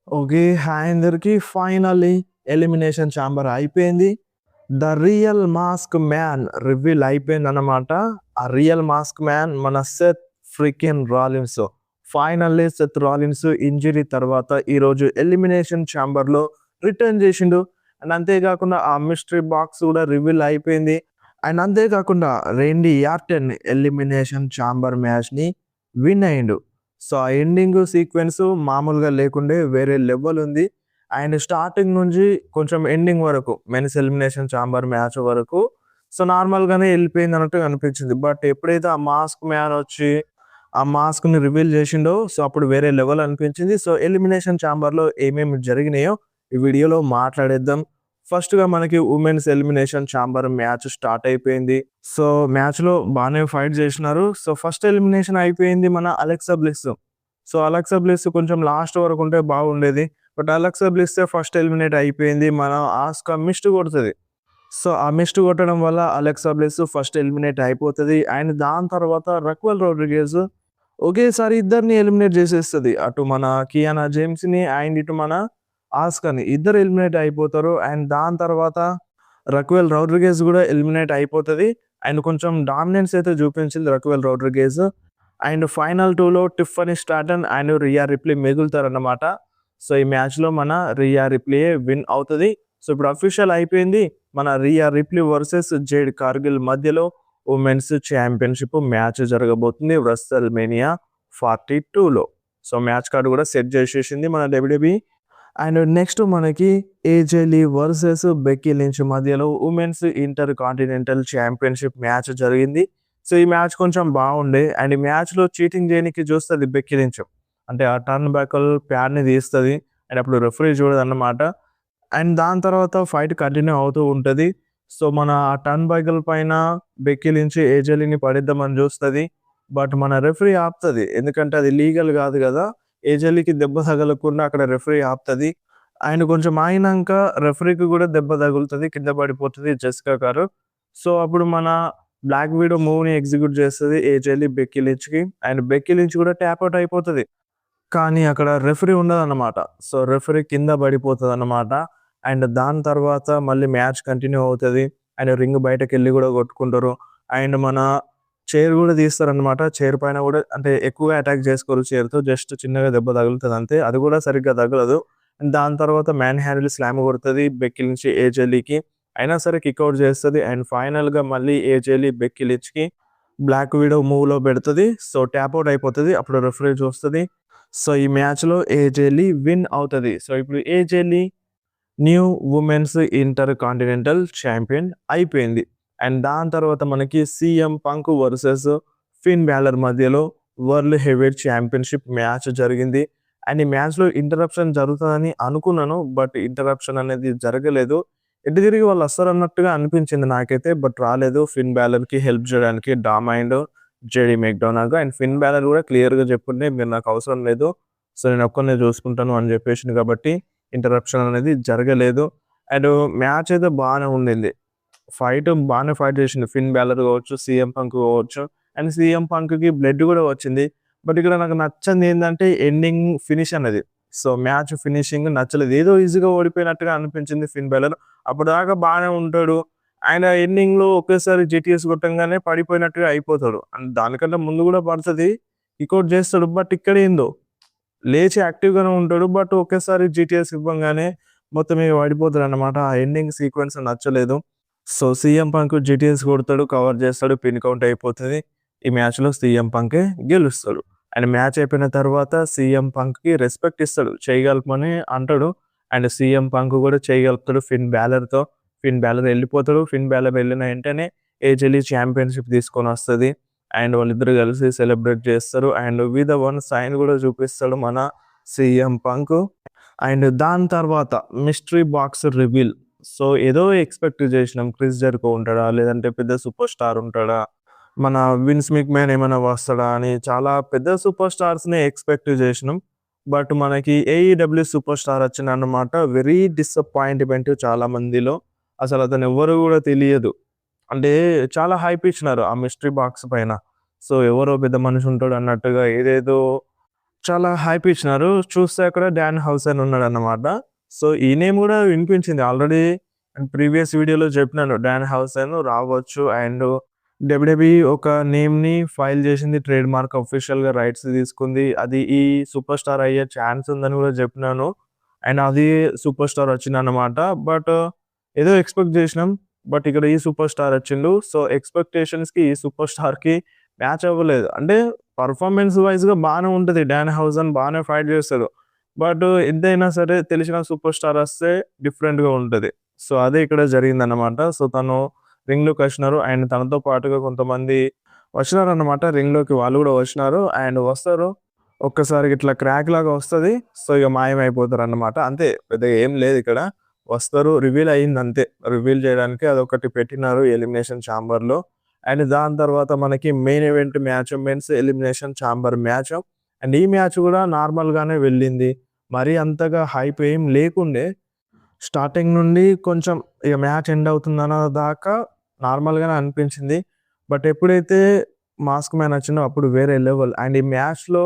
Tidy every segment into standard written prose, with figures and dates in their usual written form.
Okay. Hi అందరికి. Finally elimination chamber అయిపోయింది. The real mask man reveal అయిపోయిందన్నమాట. ఆ రియల్ మాస్క్ మ్యాన్ మన Seth freaking Rollins. Finally Seth Rollins injury తర్వాత ఈరోజు ఎలిమినేషన్ చాంబర్‌లో రిటర్న్ చేసిండు. అండ్ అంతేకాకుండా ఆ మిస్టరీ బాక్స్ కూడా రివీల్ అయిపోయింది. అండ్ అంతేకాకుండా రేండీ ఆర్టన్ ఎలిమినేషన్ చాంబర్ మ్యాచ్‌ని విన్ అయిండు. సో, ఆ ఎండింగ్ సీక్వెన్స్ మామూలుగా లేకుండే వేరే లెవెల్ ఉంది. అండ్ స్టార్టింగ్ నుంచి కొంచెం ఎండింగ్ వరకు మెన్స్ ఎలిమినేషన్ చాంబర్ మ్యాచ్ వరకు సో, నార్మల్‌గానే ఎళ్ళిపోయింది అన్నట్టుగా అనిపించింది. బట్ ఎప్పుడైతే ఆ మాస్క్ మ్యాన్ వచ్చి ఆ మాస్క్‌ని రివీల్ చేసిండో సో, అప్పుడు వేరే లెవెల్ అనిపించింది. సో, ఎలిమినేషన్ చాంబర్‌లో ఏమేమి జరిగినాయో ఈ వీడియోలో మాట్లాడేద్దాం. ఫస్ట్‌గా మనకి women's elimination chamber match start అయిపోయింది. సో, మ్యాచ్‌లో బానే ఫైట్ చేసినారు. సో, ఫస్ట్ ఎలిమినేషన్ అయిపోయింది మన Alexa Bliss. So, Alexa Bliss కొంచెం లాస్ట్ వరకు ఉంటే బాగుండేది. బట్ అలెక్సా బ్లిస్సే ఫస్ట్ ఎలిమినేట్ అయిపోయింది. మన ఆస్కా మిస్ట్ కొడతది. సో, ఆ మిస్ట్ కొట్టడం వల్ల అలెక్సా బ్లిస్ ఫస్ట్ ఎలిమినేట్ అయిపోతది. అండ్ దాని తర్వాత రక్వెల్ రోడ్రిగేజ్ ఒకేసారి ఇద్దరిని ఎలిమినేట్ చేసేస్తది. అటు మన కియానా జేమ్స్‌ని అండ్ ఇటు మన ఆస్కాని ఇద్దరు ఎలిమినేట్ అయిపోతారు. అండ్ దాని తర్వాత రక్వెల్ రోడ్రిగేజ్ కూడా ఎలిమినేట్ అయిపోతది. అండ్ కొంచెం డామినెన్స్ అయితే చూపించింది రక్వెల్ రోడ్రిగేజ్. అండ్ ఫైనల్ 2లో Tiffany Stratton and Rhea Ripley మిగులుతారన్నమాట. సో, ఈ మ్యాచ్‌లో మన రియా రిప్లీయే విన్ అవుతది. సో, ఇప్పుడు అఫీషియల్ అయిపోయింది. మన Rhea Ripley versus Jade Cargill మధ్యలో వుమెన్స్ ఛాంపియన్‌షిప్ మ్యాచ్ జరగబోతుంది రెస్ల్‌మేనియా 42లో. సో, మ్యాచ్ కార్డ్ కూడా సెట్ చేసేసింది మన డబ్ల్యూడబ్ల్యూఈ. అండ్ నెక్స్ట్ మనకి AJ Lee versus Becky Lynch మధ్యలో women's intercontinental championship match జరిగింది. సో, ఈ మ్యాచ్ కొంచెం బాగుండే. అండ్ ఈ మ్యాచ్‌లో చీటింగ్ చేయనీకి చూస్తది బెక్కీ లించ్. అంటే ఆ టర్న్ బ్యాకల్ ప్యాడ్‌ని తీస్తది. అండ్ అప్పుడు రెఫరీ చూడదన్నమాట. అండ్ దాని తర్వాత ఫైట్ కంటిన్యూ అవుతూ ఉంటది. సో, మన ఆ టర్న్ బైకల్ పైన బెక్కీ లించ్ ఏజే లీని పడేద్దామని చూస్తది. బట్ మన రెఫరీ ఆపుతది. ఎందుకంటే అది లీగల్ కాదు కదా! ఏజే లీకి దెబ్బ తగలకుండా అక్కడ రెఫరీ ఆపుతది. అండ్ కొంచెం ఆగినంక రెఫరీకి కూడా దెబ్బ తగులుతది. కింద పడిపోతది జెసికా కారు. సో, అప్పుడు మన బ్లాక్ విడో మూవ్‌ని ఎగ్జిక్యూట్ చేస్తది ఏజే Lee Becky లించ్‌కి. And Becky Lynch కూడా ట్యాప్ ఔట్ అయిపోతది. కానీ అక్కడ రెఫరీ ఉండదన్నమాట. సో, రెఫరీ కింద పడిపోతదన్నమాట. అండ్ దాని తర్వాత మళ్ళీ మ్యాచ్ కంటిన్యూ అవుతది. అండ్ రింగ్ బయటకెళ్ళి కూడా కొట్టుకుంటారు. అండ్ మన చైర్ కూడా తీస్తారన్నమాట. చైర్ పైన కూడా అంటే ఎక్కువగా అటాక్ చేసుకోరు చైర్‌తో. జస్ట్ చిన్నగా దెబ్బ తగులుతది అంతే. అది కూడా సరిగ్గా తగలదు. అండ్ దాని తర్వాత మ్యాన్ హ్యాండిల్ స్లామ్ కొడతది బెక్కీ లించ్ ఏజే లీకి. అయినా సరే కిక్ ఔట్ చేస్తది. అండ్ ఫైనల్‌గా మళ్ళీ ఏజే లీ బెక్కీ లించ్‌కి బ్లాక్ విడో మూవ్‌లో పెడతది. సో, ట్యాప్ ఔట్ అయిపోతది. అప్పుడు రెఫరీ చూస్తది. సో, ఈ మ్యాచ్‌లో ఏజే లీ విన్ అవుతది. సో, ఇప్పుడు AJ Lee new women's intercontinental champion అయిపోయింది. అండ్ దాని తర్వాత మనకి CM Punk versus Finn Balor మధ్యలో వరల్డ్ హెవీవెయిట్ ఛాంపియన్‌షిప్ మ్యాచ్ జరిగింది. అండ్ ఈ మ్యాచ్‌లో ఇంటరప్షన్ జరుగుతదని అనుకున్నాను. బట్ ఇంటరప్షన్ అనేది జరగలేదు. ఎటు తిరిగి వాళ్ళు వస్తారన్నట్టుగా అనిపించింది నాకైతే. బట్ రాలేదు. ఫిన్ బాలర్‌కి హెల్ప్ చేయడానికి Dom and JD McDonald and Finn Balor కూడా క్లియర్‌గా చెప్పుండే మీరు నాకు అవసరం లేదు. సో, నేను ఒక్కడినే చూసుకుంటాను అని చెప్పేసిండు కాబట్టి ఇంటరప్షన్ అనేది జరగలేదు. అండ్ మ్యాచ్ అయితే బానే ఉండింది. బానే ఫైట్ చేసిండు. ఫిన్ బాలర్ కావచ్చు, సీఎం పంక్ కావచ్చు. అండ్ సీఎం పంక్‌కి బ్లడ్ కూడా వచ్చింది. బట్ ఇక్కడ నాకు నచ్చంది ఏందంటే ఎండింగ్ ఫినిష్ అన్నది. సో, మ్యాచ్ ఫినిషింగ్ నచ్చలేదు. ఏదో ఈజీగా ఓడిపోయినట్టుగా అనిపించింది ఫిన్ బాలర్. అప్పటిదాకా బానే ఉంటాడు. ఆయన ఎండింగ్‌లో ఒకేసారి జీటీఎస్ కొట్టంగానే పడిపోయినట్టుగా అయిపోతాడు. అండ్ దానికంటే ముందు కూడా పడతది. కిక్ ఔట్ చేస్తాడు. బట్ ఇక్కడేందో లేచి యాక్టివ్‌గానే ఉంటాడు. బట్ ఒకేసారి జీటీఎస్ ఇవ్వంగానే మొత్తం ఇగ పడిపోతాడన్నమాట. ఆ ఎండింగ్ సీక్వెన్స్ నచ్చలేదు. సో, సీఎం పంక్ జీటీఎస్ కొడతాడు, కవర్ చేస్తాడు, పిన్ కౌంట్ అయిపోతది. ఈ మ్యాచ్‌లో సీఎం పంకే గెలుస్తాడు. అండ్ మ్యాచ్ అయిపోయిన తర్వాత సీఎం పంక్‌కి రెస్పెక్ట్ ఇస్తాడు. చెయ్యి కలపమని అంటాడు. అండ్ సీఎం పంక్ కూడా చెయ్యి కలుపుతాడు ఫిన్ బాలర్‌తో. ఫిన్ బాలర్ ఎళ్ళిపోతాడు. ఫిన్ బాలర్ వెళ్ళిన వెంటనే ఏజే లీ ఛాంపియన్‌షిప్ తీసుకొనొస్తది. అండ్ వాళ్ళిద్దరూ కలిసి సెలబ్రేట్ చేస్తారు. And we the one sign కూడా చూపిస్తాడు మన సీఎం పంక్. అండ్ దాని తర్వాత మిస్టరీ బాక్స్ రివీల్. సో, ఏదో ఎక్స్‌పెక్ట్ చేసినాం. క్రిస్ జెరికో ఉంటాడా? లేదంటే పెద్ద సూపర్ స్టార్ ఉంటాడా? మన విన్స్ మెక్‌మ్యాన్ ఏమైనా వస్తాడా? అని చాలా పెద్ద సూపర్ స్టార్స్‌నే ఎక్స్‌పెక్ట్ చేసినాం. బట్ మనకి ఏఈడబ్ల్యూ సూపర్ స్టార్ వచ్చిండన్నమాట. వెరీ డిసప్పాయింట్‌మెంట్ చాలా మందిలో. అసలు అతను ఎవ్వరో కూడా తెలియదు. అంటే చాలా హైప్ ఇచ్చినారు ఆ మిస్టరీ బాక్స్ పైన. సో, ఎవరో పెద్ద మనిషి ఉంటాడు అన్నట్టుగా ఏదేదో చాలా హైప్ ఇచ్చినారు. చూస్తే అక్కడ డాన్ హౌసన్ ఉన్నాడన్నమాట. సో, ఈ నేమ్ గూడా వినిపించింది. ఆల్రెడీ ప్రీవియస్ వీడియోలో చెప్పినాను. డాన్ హౌసన్ రావచ్చు అండ్ డబ్ల్యూడబ్ల్యూఈ ఒక నేమ్‌ని ఫైల్ చేసింది. ట్రేడ్ మార్క్ అఫీషియల్‌గా రైట్స్ తీసుకుంది. అది ఈ సూపర్ స్టార్ అయ్యే ఛాన్స్ ఉందని గూడా చెప్పినాను. అండ్ అది సూపర్ స్టార్ వచ్చిందన్నమాట. బట్ ఏదో ఎక్స్‌పెక్ట్ జేసినాం. బట్ ఇక్కడ ఈ సూపర్ స్టార్ వచ్చిండు. సో, ఎక్స్‌పెక్టేషన్స్‌కి ఈ సూపర్ స్టార్‌కి మ్యాచ్ అవ్వలేదు. అంటే పర్ఫార్మెన్స్ వైస్‌గా బానే ఉంటది. డాన్ హౌసన్ బానే ఫైట్ చేస్తాడు. బట్ ఎంతైనా సరే తెలిసిన సూపర్ స్టార్ వస్తే డిఫరెంట్‌గా ఉంటది. సో, అదే ఇక్కడ జరిగిందన్నమాట. సో, తను రింగ్‌లోకొచ్చినారు. అండ్ తనతో పాటుగా కొంతమంది వచ్చినారన్నమాట. రింగ్‌లోకి వాళ్ళు గూడా వచ్చినారు. అండ్ వస్తారు. ఒక్కసారిగా ఇట్లా క్రాక్ లాగా వస్తది. సో, ఇగ మాయమైపోతారన్నమాట. అంతే పెద్దగా ఏం లేదిక్కడ. వస్తారు. రివీల్ అయిందంతే. రివీల్ చేయడానికి అదొకటి పెట్టినారు ఎలిమినేషన్ చాంబర్‌లో. అండ్ దాని తర్వాత మనకి main event match men's elimination chamber match. And ఈ మ్యాచ్ గూడా నార్మల్‌గానే వెళ్ళింది. మరీ అంతగా హైప్ ఏం లేకుండే. స్టార్టింగ్ నుండి కొంచెం ఇగ మ్యాచ్ ఎండ్ అవుతుందన్న దాకా నార్మల్‌గానే అనిపించింది. బట్ ఎప్పుడైతే మాస్క్ మ్యాన్ వచ్చిండో అప్పుడు వేరే లెవెల్. అండ్ ఈ మ్యాచ్‌లో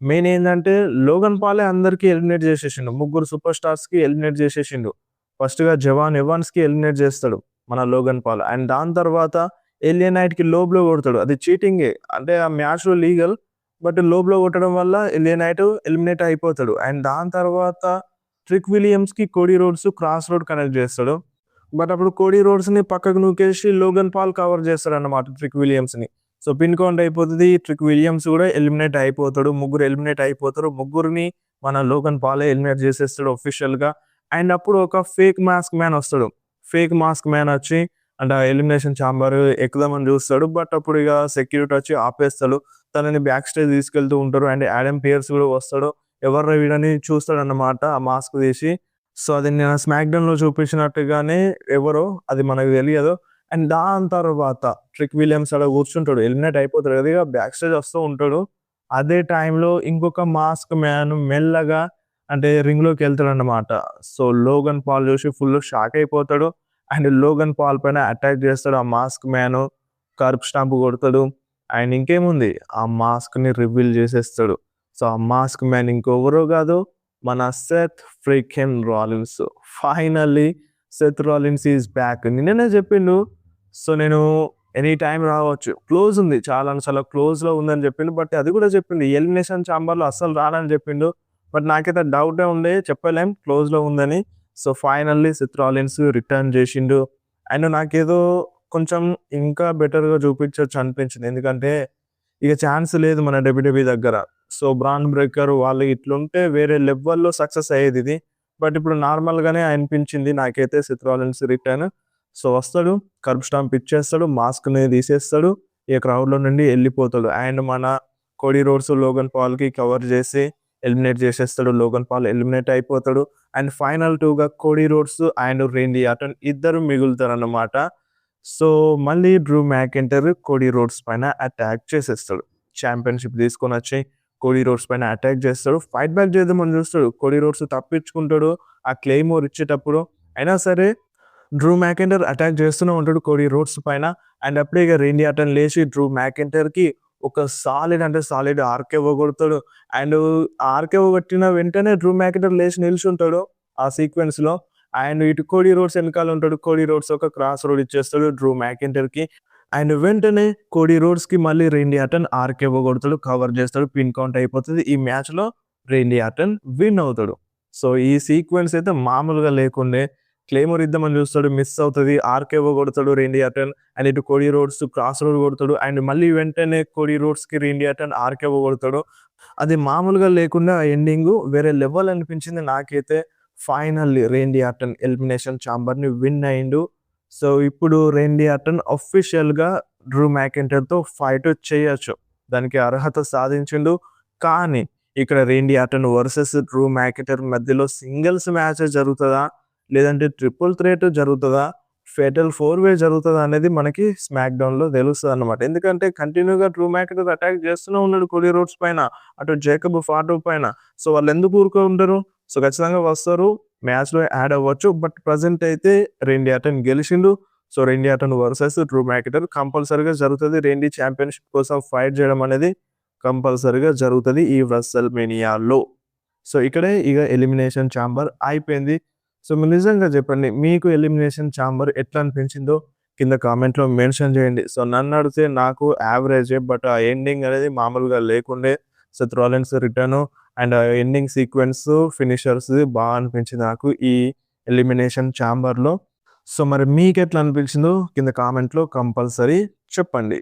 మెయిన్ ఏందంటే లోగన్ పాలే అందరికి ఎలిమినేట్ చేసేసిండు. ముగ్గురు సూపర్ స్టార్స్‌కి ఎలిమినేట్ చేసేసిండు. ఫస్ట్‌గా జవాన్ ఎవాన్స్‌కి ఎలిమినేట్ చేస్తాడు మన లోగన్ పాల్. అండ్ దాని తర్వాత ఏలియా నైట్‌కి లో బ్లో కొడతాడు. అది చీటింగే. అంటే ఆ మ్యాచ్‌లో లీగల్. బట్ లో బ్లో కొట్టడం వల్ల ఏలియా నైట్ ఎలిమినేట్ అయిపోతాడు. అండ్ దాని తర్వాత ట్రిక్ విలియమ్స్‌కి Cody Rhodes cross road connect చేస్తాడు. బట్ అప్పుడు కోడీ రోడ్స్‌ని పక్కకు నూకేసి లోగన్ పాల్ కవర్ చేస్తాడన్నమాట ట్రిక్ విలియమ్స్‌ని. సో, పిన్ కౌంట్ అయిపోతది. ట్రిక్ విలియమ్స్ గూడా ఎలిమినేట్ అయిపోతాడు. ముగ్గురు ఎలిమినేట్ అయిపోతారు. ముగ్గురిని మన లోగన్ పాలే ఎలిమినేట్ చేసేస్తాడు ఆఫీషియల్‌గా. అండ్ అప్పుడు ఒక ఫేక్ మాస్క్ మ్యాన్ వస్తాడు. ఫేక్ మాస్క్ మ్యాన్ వచ్చి అంటే ఆ ఎలిమినేషన్ చాంబర్ ఎక్కుదామని చూస్తాడు. బట్ అప్పుడు ఇగ సెక్యూరిటీ వచ్చి ఆపేస్తాడు. తనని బ్యాక్ స్టేజ్ తీసుకెళ్తూ ఉంటారు. అండ్ యాడమ్ పియర్స్ గూడా వస్తాడు. ఎవర్రా వీడని చూస్తాడన్నమాట ఆ మాస్క్ తీసి. సో, అది నేను స్మాక్ డౌన్‌లో చూపించినట్టుగానే ఎవరో అది మనకు తెలియదు. అండ్ దాని తర్వాత ట్రిక్ విలియమ్స్ ఆడ కూర్చుంటాడు. ఎలిమినేట్ అయిపోతాడు కదా! ఇగ బ్యాక్ స్టేజ్ వస్తూ ఉంటాడు. అదే టైంలో ఇంకొక మాస్క్ మ్యాన్ మెల్లగా అంటే రింగ్‌లోకెళ్తాడన్నమాట. సో, లోగన్ పాల్ చూసి ఫుల్ షాక్ అయిపోతాడు. అండ్ లోగన్ పాల్ పైన అటాక్ చేస్తాడు ఆ మాస్క్ మ్యాను. కర్బ్ స్టాంప్ కొడతాడు. అండ్ ఇంకేముంది ఆ మాస్క్‌ని రివీల్ చేసేస్తాడు. సో, ఆ మాస్క్ మ్యాన్ ఇంకెవరో కాదు మన Seth freaking Rollins. Finally Seth Rollins is back. నిన్ననే చెప్పిండు. సో, నేను ఎనీ టైమ్ రావచ్చు. క్లోజ్ ఉంది. చాలా క్లోజ్‌లో ఉందని చెప్పిండు. బట్ అది కూడా చెప్పిండు. ఎలిమినేషన్ చాంబర్‌లో అస్సలు రానని చెప్పిండు. బట్ నాకైతే డౌటే ఉండే. చెప్పలేం క్లోజ్‌లో ఉందని. So, finally Seth Rollins return చేసిండు. అండ్ నాకేదో కొంచెం ఇంకా బెటర్‌గా చూపించొచ్చు అనిపించింది. ఎందుకంటే ఇక ఛాన్స్ లేదు మన డబ్ల్యూడబ్ల్యూఈ దగ్గర. సో, బ్రాన్ బ్రేకర్ వాళ్ళు ఇట్లుంటే వేరే లెవెల్‌లో సక్సెస్ అయ్యేదిది. బట్ ఇప్పుడు నార్మల్‌గానే అనిపించింది నాకైతే సెత్ రాలిన్స్ రిటర్న్. సో, వస్తాడు, కర్బ్ స్టాంప్ ఇచ్చేస్తాడు, మాస్క్‌ని తీసేస్తాడు, ఇక క్రౌడ్‌లో నుండి ఎళ్ళిపోతాడు. అండ్ మన కోడీ రోడ్స్ లోగన్ పాల్‌కి కవర్ చేసి ఎలిమినేట్ చేసేస్తాడు. లోగన్ పాల్ ఎలిమినేట్ అయిపోతాడు. అండ్ ఫైనల్ 2గా Cody Rhodes and Randy Orton ఇద్దరు మిగులుతారన్నమాట. సో, మళ్ళీ డ్రూ మ్యాకెంటైర్ కోడీ రోడ్స్ పైన అటాక్ చేసేస్తాడు. చాంపియన్‌షిప్ తీసుకొనొచ్చి కోడీ రోడ్స్ పైన అటాక్ చేస్తాడు. ఫైట్ బ్యాక్ చేద్దామని చూస్తాడు. కోడీ రోడ్స్ తప్పించుకుంటాడు. ఆ క్లెయిమోర్ ఇచ్చేటప్పుడు. అయినా సరే డ్రూ మ్యాకెంటైర్ అటాక్ చేస్తూనే ఉంటాడు కోడీ రోడ్స్ పైన. అండ్ అప్పుడే ఇగ రేండీ ఆర్టన్ లేచి డ్రూ మ్యాకెంటైర్‌కి ఒక సాలిడ్ అంటే సాలిడ్ ఆర్‌కేఓ కొడతాడు. అండ్ ఆర్‌కేఓ కొట్టిన వెంటనే డ్రూ మ్యాకెంటైర్ లేచి నిల్చుంటాడు ఆ సీక్వెన్స్‌లో. అండ్ ఇటు కోడీ రోడ్స్ ఎనకాల ఉంటాడు. కోడీ రోడ్స్ ఒక క్రాస్ రోడ్ ఇచ్చేస్తాడు డ్రూ మ్యాకెంటైర్‌కి. అండ్ వెంటనే కోడీ రోడ్స్‌కి మళ్ళీ రేండీ ఆర్టన్ ఆర్‌కేఓ కొడతాడు. కవర్ చేస్తాడు. పిన్ కౌంట్ అయిపోతది. ఈ మ్యాచ్‌లో రేండీ ఆర్టన్ విన్ అవుతాడు. సో, ఈ సీక్వెన్స్ అయితే మామూలుగా లేకుండే. క్లెయిమోర్ ఇద్దామని చూస్తాడు. మిస్ అవుతది. ఆర్‌కేఓ కొడతాడు రేండీ ఆర్టన్. అండ్ ఇటు కోడీ రోడ్స్ క్రాస్ రోడ్ కొడతాడు. అండ్ మళ్ళీ వెంటనే కోడీ రోడ్స్‌కి రేండీ ఆర్టన్ ఆర్‌కేఓ కొడతాడు. అది మామూలుగా లేకుండా ఎండింగు వేరే లెవెల్ అనిపించింది నాకైతే. ఫైనల్లీ రేండీ ఆర్టన్ ఎలిమినేషన్ చాంబర్‌ని విన్ అయిండు. సో, ఇప్పుడు రేండీ ఆర్టన్ అఫీషియల్‌గా డ్రూ మ్యాకెంటైర్‌తో ఫైట్ చేయొచ్చు. దానికి అర్హత సాధించిండు. కానీ ఇక్కడ రేండీ ఆర్టన్ వర్సెస్ డ్రూ మ్యాకెంటైర్ మధ్యలో సింగిల్స్ మ్యాచే జరుగుతదా? లేదంటే ట్రిపుల్ థ్రెట్ జరుగుతదా? ఫేటల్ 4 వే జరుగుతదా? అనేది మనకి స్మాక్ డౌన్‌లో తెలుస్తదన్నమాట. ఎందుకంటే కంటిన్యూ‌గా డ్రూ మ్యాకెంటైర్ అటాక్ చేస్తూనే ఉన్నాడు కోడీ రోడ్స్ పైన. అటు జేకబ్ ఫార్డో పైన. సో, వాళ్ళెందుకు ఊరుకుంటారు? సో, ఖచ్చితంగా వస్తారు. మ్యాచ్‌లో యాడ్ అవ్వచ్చు. బట్ ప్రెజెంట్ అయితే రేండీ ఆర్టన్ గెలిచిండు. So, Randy Orton versus Drew McIntyre కంపల్సరీగా జరుగుతది. రేండీ చాంపియన్‌షిప్ కోసం ఫైట్ చేయడం అనేది కంపల్సరీగా జరుగుతుంది ఈ WrestleManiaలో. సో ఇక్కడే ఇక ఎలిమినేషన్ ఛాంబర్ అయిపోయింది. సో మీరు నిజంగా చెప్పండి, మీకు ఎలిమినేషన్ ఛాంబర్ ఎట్లా అనిపించిందో కింద కామెంట్లో మెన్షన్ చేయండి. సో నన్ను అడిగితే నాకు యావరేజే, బట్ ఆ ఎండింగ్ అనేది మామూలుగా లేకుండే. Seth Rollins return and ending sequence finishers బాగా అనిపించింది నాకు ఈ ఎలిమినేషన్ ఛాంబర్లో. సో మరి మీకు ఎట్లా అనిపించిందో కింద కామెంట్లో కంపల్సరీ చెప్పండి.